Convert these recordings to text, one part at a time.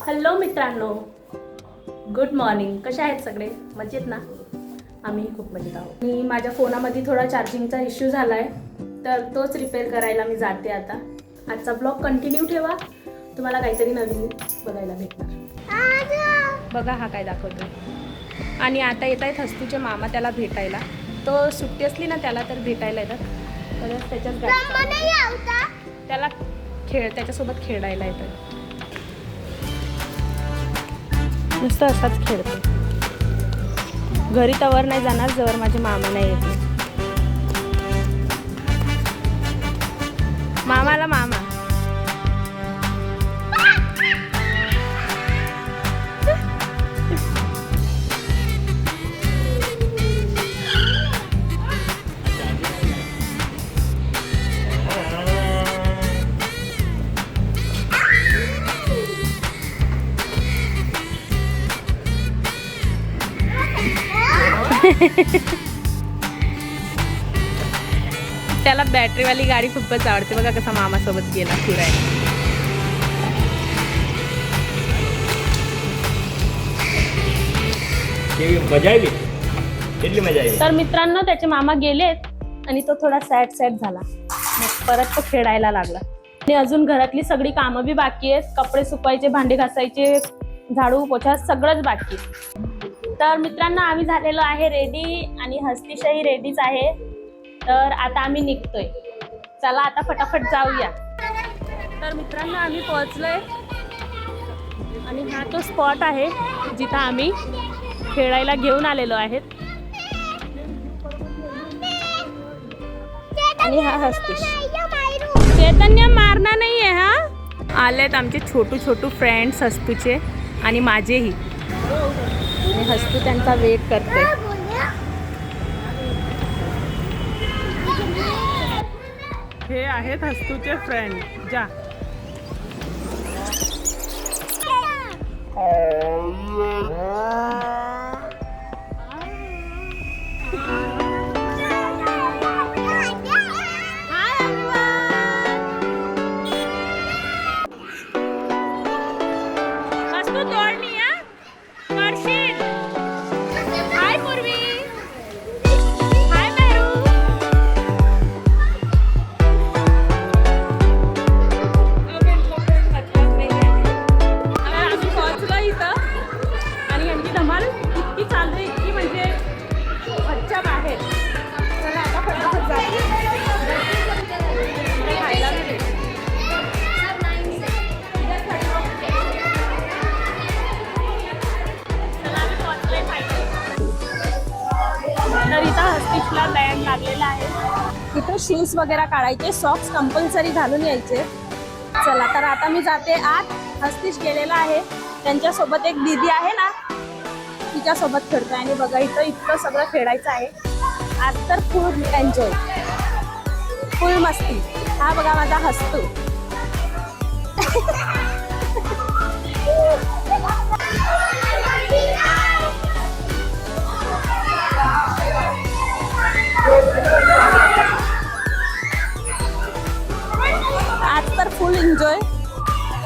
Hello मित्रांनो, good morning. कशा आहेत सगळे? मजेत ना? आम्ही खूप मजेत आहोत. मी माझ्या फोनामध्ये थोडा चार्जिंगचा इश्यू झाला आहे, तर तोच रिपेअर करायला मी जाते आता. आजचा ब्लॉग कंटिन्यू ठेवा, तुम्हाला काहीतरी नवीन बघायला भेटणार. बघा हा काय दाखवतो. आणि आता येत आहेत हस्तूचे मामा त्याला भेटायला. तो सुट्टी असली ना त्याला तर भेटायला येतात. तर त्याच्याच त्याला त्याच्यासोबत खेळायला येतात. नुसतं असाच खेळते. घरी तवर नाही जाणार जवळ माझे मामा नाही येते. मामाला मामा त्याला बॅटरीवाली गाडी खूपच आवडते. बघा कसा मामासोबत गेला फिरायला. मजा आली, किती मजा आली. तर मित्रांनो त्याचे मामा गेलेत आणि तो थोडा सॅड झाला. मग परत तो खेळायला लागला. आणि अजून घरातली सगळी कामं बी बाकी आहेत. कपडे सुकवायचे, भांडी घासायचे, झाडू पोछा सगळंच बाकी. तर मित्रांनो आम्ही झालेलो आहे रेडी आणि हस्तीशही रेडीच आहे. तर आता आम्ही निघतोय. चला आता फटाफट जाऊया. तर मित्रांनो आम्ही पोहोचलोय आणि हा तो स्पॉट आहे जिथं आम्ही खेळायला घेऊन आलेलो आहेत. आणि हा हस्तीश. चैतन्य मारना नाही आहे. हा आलेत आमचे छोटू फ्रेंड्स हस्तूचे आणि माझेही. आणि हस्तू त्यांचा वेट करते. हे आहेत हस्तूचे फ्रेंड. जा हस्तीशला बँड लागलेला आहे. इथे शूज वगैरे काढायचे, सॉक्स कंपल्सरी घालून यायचे. चला तर आता मी जाते आत. हस्तीश गेलेला आहे. त्यांच्यासोबत एक दीदी आहे ना, तिच्यासोबत खेळतोय. आणि बघा इतकं सगळं खेळायचं आहे आज. तर फुल एन्जॉय, फुल मस्ती. हा बघा माझा हस्तू. आज तर फुल एन्जॉय.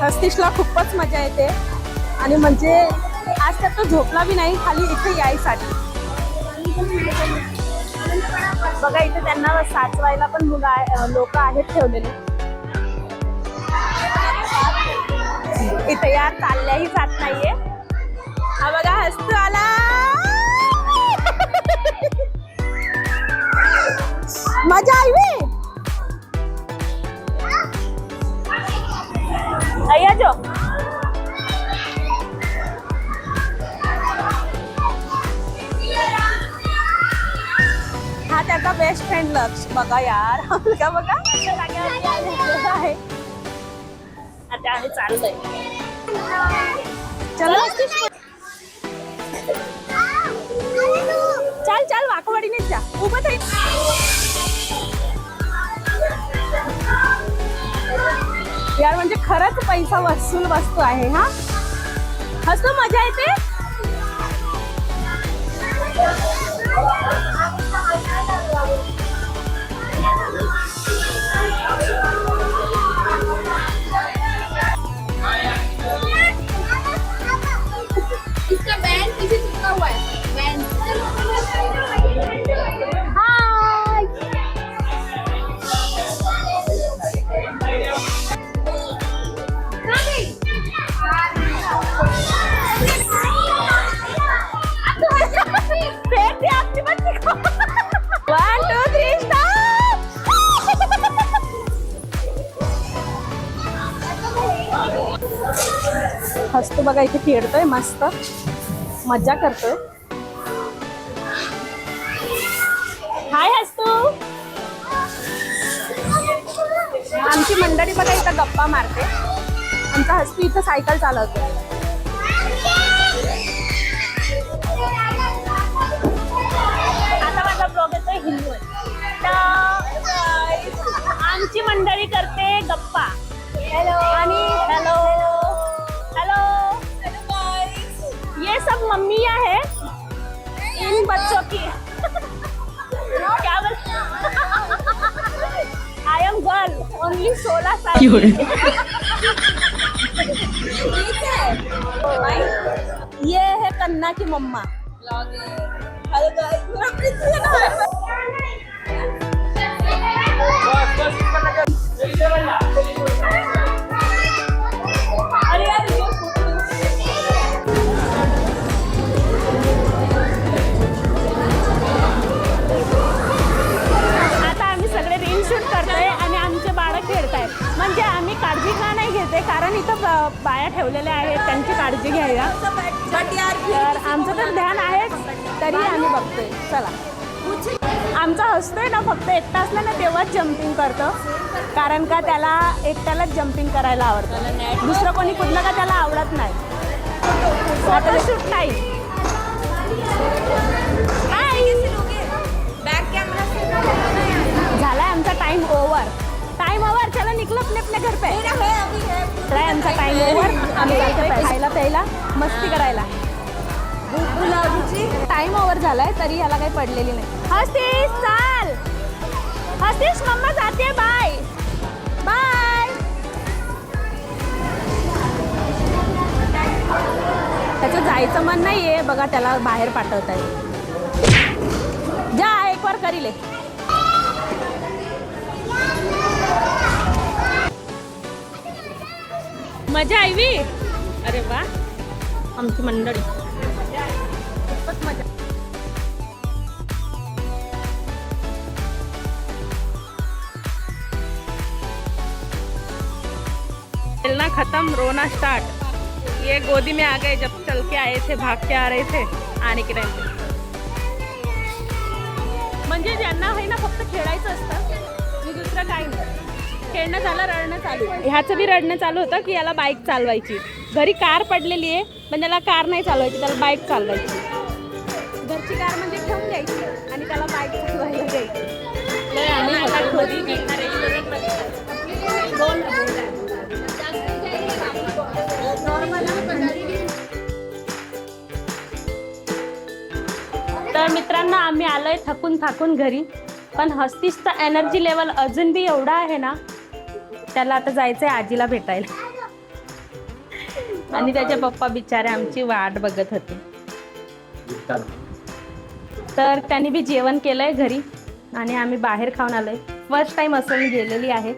हस्तीशला खूपच मजा येते. आणि म्हणजे आज तर तो झोपला बी नाही खाली इथे यायसाठी. बघा इथे त्यांना साचवायला पण लोक आहेत ठेवलेले. इथे यार चालल्याही जात नाहीये. हा बघा हस्तू आला. मजा आई आया जो. हा त्याचा बेस्ट फ्रेंड लक्ष. बघा यार बघा आहे. आता आम्ही चाललोय. चलो चल वाकवाडीनेच जा. उभं राही. यार म्हणजे खरंच पैसा वसूल वस्तू आहे. हा हसतो, मजा येते. फेंक दिया अपनी बच्ची को। 1 2 3 स्टॉप। हसतो बघा इथे खेळतोय मस्त मजा करतोय। हाय हसतो। आमची मंडळी बघा इथं गप्पा मारते। आमचा हसतो इथं सायकल चालवतो। आता माझा ब्लॉग येतोय हिंदीमध्ये। आमची मंडळी करते गप्पा। हेलो आणि हेलो हेलो ये सब मम्मियाँ है इन बच्चों की। क्या बोल आई एम गर्ल ओनली 16 साल की। ये है कन्ना की मम्मा। म्हणजे आम्ही काळजी का नाही घेते कारण इथं बाया ठेवलेल्या आहेत त्यांची काळजी घ्यायला। तर आमचं तर ध्यान आहे तरी आम्ही बघतोय। चला आमचा हसतोय ना फक्त एकटा असला ना तेव्हाच जम्पिंग करतो कारण का त्याला एकट्यालाच जम्पिंग करायला आवडतं। दुसरं कोणी कुठलं का त्याला आवडत नाही। Photoshoot time. झालाय आमचा टाइम ओव्हर। टाइम ओव्हर चला निकलो अपने अपने घर पे। काय आमचा टाइम ओव्हर आम्ही जायचं खायला प्यायला मस्ती करायला। टाइम ओव्हर झालाय तरी याला काही पडलेली नाही। हस्तीस चाल हस्तीस मम्मा जाते बाय बाय। त्याचं जायचं मन नाहीये बघा त्याला बाहेर पाठवताय। जा एक बार करीले। मजा आईवी। अरे वा आमची मंडळी खूपच मजा। खेलना खत्म रोना स्टार्ट। ये गोदी में आ गए जब चल के आए थे भाग के आ रहे थे आने के टाइम। म्हणजे ज्यांना आहे ना फक्त खेळायचं असतं मी दुसरं काही नाही। खेळणं झालं रडणं चालू। ह्याचं बी रडणं चालू होतं की याला बाईक चालवायची। घरी कार पडलेली आहे पण त्याला कार नाही चालवायची त्याला बाईक चालवायची। घरची कार म्हणजे ठेवून द्यायची आणि त्याला बाईक चालवायला द्यायची। तर मित्रांनो आम्ही आलोय थकून थाकून घरी पण हस्तीसचा एनर्जी लेवल अजून बी एवढा आहे ना त्याला आता जायचंय आजीला भेटायला आणि त्याचे पप्पा बिचारे आमची वाट बघत होते। तर त्यांनी बी जेवण केलंय घरी आणि आम्ही बाहेर खाऊन आलोय। फर्स्ट टाइम असं मी गेलेली आहे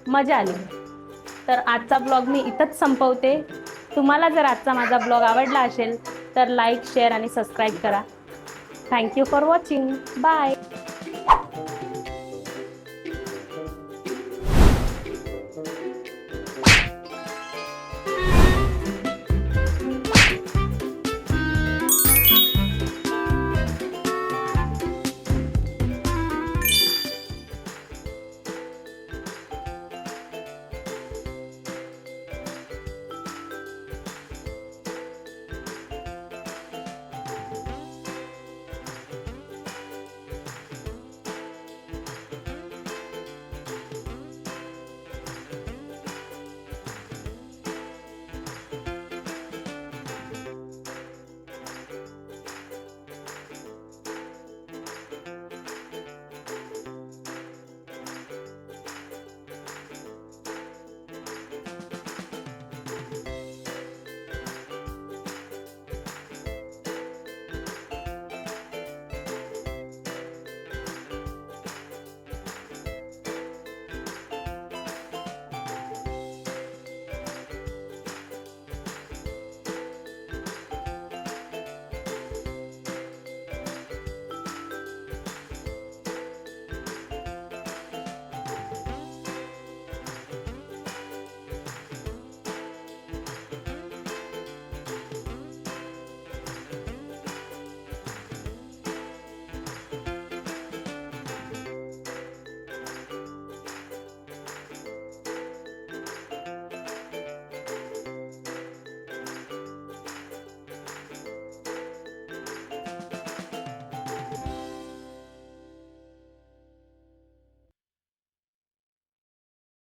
मजा आली। तर आजचा ब्लॉग मी इथंच संपवते। तुम्हाला जर आजचा माझा ब्लॉग आवडला असेल तर लाईक शेअर आणि सबस्क्राईब करा। Thank you for watching bye.